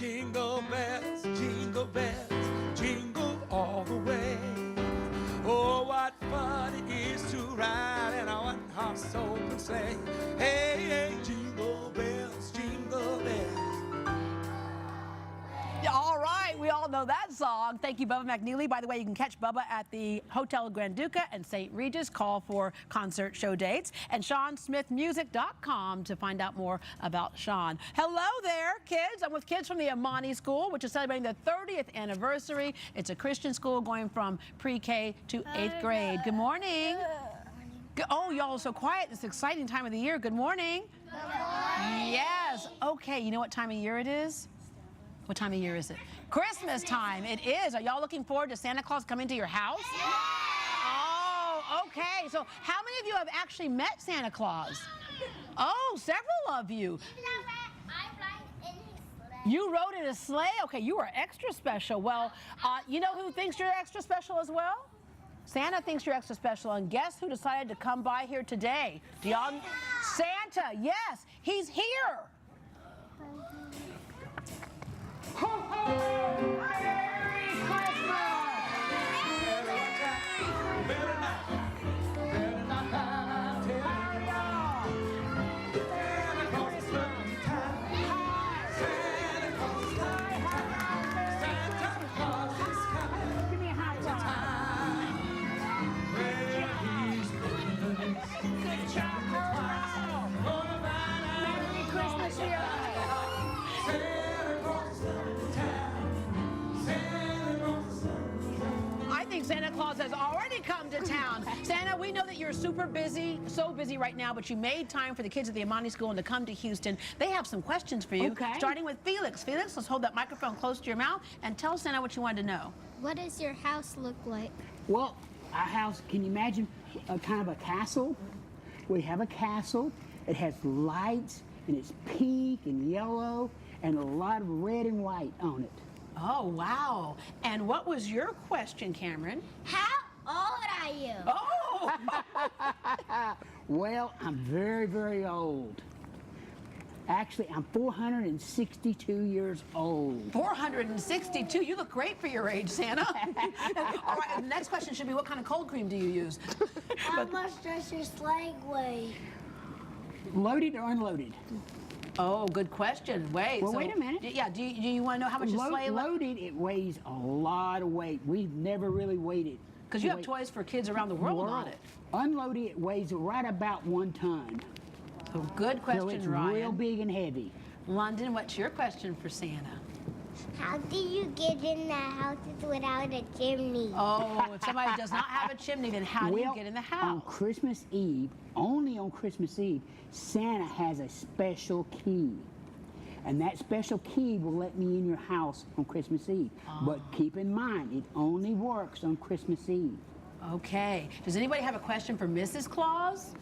bells, jingle all the way. Oh, what fun it is to ride in a one-horse open sleigh. Hey, hey, jingle bells, jingle bells. All right, we all know that song. Thank you, Bubba McNeely. By the way, you can catch Bubba at the Hotel Grand Duca and St. Regis. Call for concert show dates. And SeanSmithMusic.com to find out more about Sean. Hello there, kids. I'm with kids from the Amani School, which is celebrating the 30th anniversary. It's a Christian school going from pre-K to 8th grade. Good morning. Oh, y'all are so quiet. It's an exciting time of the year. Good morning. Good morning. Yes. Okay, you know what time of year it is? What time of year is it? Christmas time. It is. Are y'all looking forward to Santa Claus coming to your house? Yeah. Oh, okay. So how many of you have actually met Santa Claus? Oh, several of you. You rode in a sleigh? Okay, you are extra special. Well, you know who thinks you're extra special as well? Santa thinks you're extra special, and guess who decided to come by here today? Do y'all? Santa, yes, he's here. Ho, ho! Merry Christmas! Santa Claus has already come to town. Santa, we know that you're super busy, so busy right now, but you made time for the kids at the Amani School and to come to Houston. They have some questions for you, starting with Felix. Felix, let's hold that microphone close to your mouth and tell Santa what you wanted to know. What does your house look like? Well, our house, can you imagine a kind of a castle? We have a castle. It has lights, and it's pink and yellow, and a lot of red and white on it. Oh, wow. And what was your question, Cameron? How old are you? Oh! Well, I'm very, very old. Actually, I'm 462 years old. 462? You look great for your age, Santa. All right, the next question should be, what kind of cold cream do you use? How much does your sleigh weigh? Loaded or unloaded? Oh, good question. Wait. Well, so, wait a minute. Yeah, do you want to know how much a sleigh weighs? Loaded, it weighs a lot of weight. We've never really weighed it. Because you have toys for kids around the world on it. Unloaded, it weighs right about 1 ton. So good question, so it's Ryan. Real big and heavy. London, what's your question for Santa? How do you get in the houses without a chimney? Oh, if somebody does not have a chimney, then how do you get in the house? On Christmas Eve, only on Christmas Eve, Santa has a special key. And that special key will let me in your house on Christmas Eve. But keep in mind, it only works on Christmas Eve. Okay. Does anybody have a question for Mrs. Claus?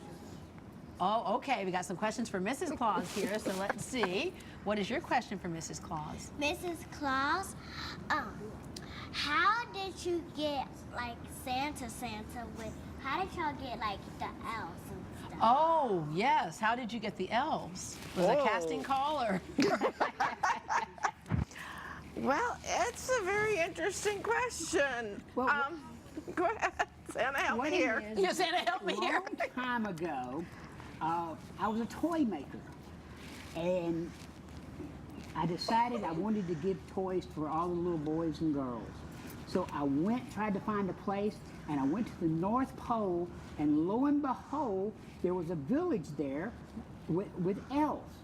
Oh, okay. We got some questions for Mrs. Claus here, so let's see. What is your question for Mrs. Claus? Mrs. Claus, how did you get, like, Santa with, how did y'all get, like, the elves and stuff? Oh, yes. How did you get the elves? Was it a casting call, or? Well, it's a very interesting question. Well, go ahead. Santa, help me here. Yeah, Santa, help me here. A long time ago, I was a toy maker, and I decided I wanted to give toys for all the little boys and girls. So I tried to find a place, and I went to the North Pole, and lo and behold, there was a village there with elves.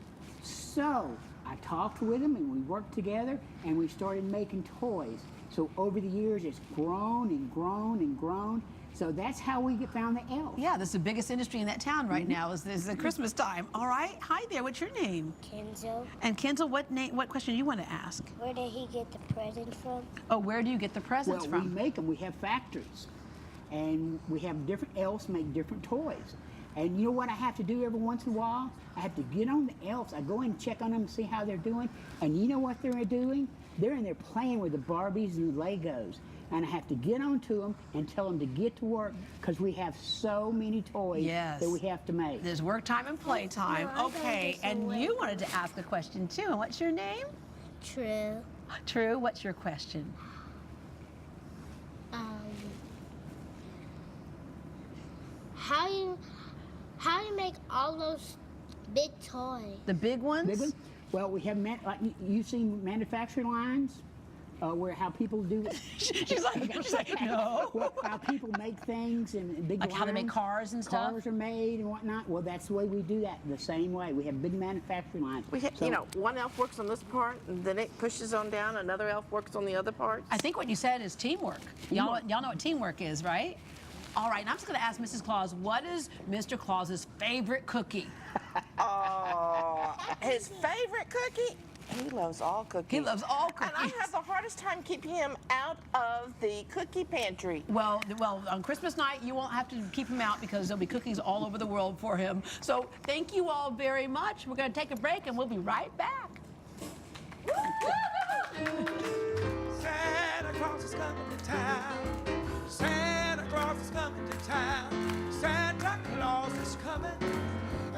So I talked with them, and we worked together, and we started making toys. So over the years, it's grown and grown and grown. So that's how we found the elves. Yeah, this is the biggest industry in that town right now is the Christmas time. All right. Hi there. What's your name? Kenzo. And Kenzo, what question do you want to ask? Where did he get the presents from? Oh, where do you get the presents Well, from? we make them. We have factories. And we have different elves make different toys. And you know what I have to do every once in a while? I have to get on the elves. I go in and check on them and see how they're doing. And you know what they're doing? They're in there playing with the Barbies and the Legos. And I have to get on to them and tell them to get to work because we have so many toys that we have to make. There's work time and play time. Okay, and you wanted to ask a question too. And what's your name? True. True. What's your question? How you make all those big toys? The big ones? Big one? Well, we have, like, you've seen manufacturing lines where how people do. she's like, no. Well, how people make things and big Like how they make lines. cars and stuff? Cars are made and whatnot. Well, that's the way we do that, the same way. We have big manufacturing lines. We So- you know, one elf works on this part, and then it pushes on down. Another elf works on the other part. I think what you said is teamwork. Y'all know what teamwork is, right? All right, and I'm just going to ask Mrs. Claus, what is Mr. Claus's favorite cookie? Oh, his favorite cookie? He loves all cookies. He loves all cookies. And I have the hardest time keeping him out of the cookie pantry. Well, on Christmas night, you won't have to keep him out because there'll be cookies all over the world for him. So thank you all very much. We're going to take a break, and we'll be right back. Santa Claus is coming to town. Santa Claus is coming to town. Santa Claus is coming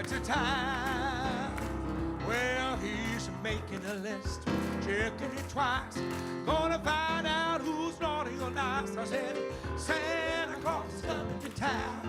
to town. Well, he's making a list, checking it twice. Gonna find out who's naughty or nice. I said, Santa Claus is coming to town.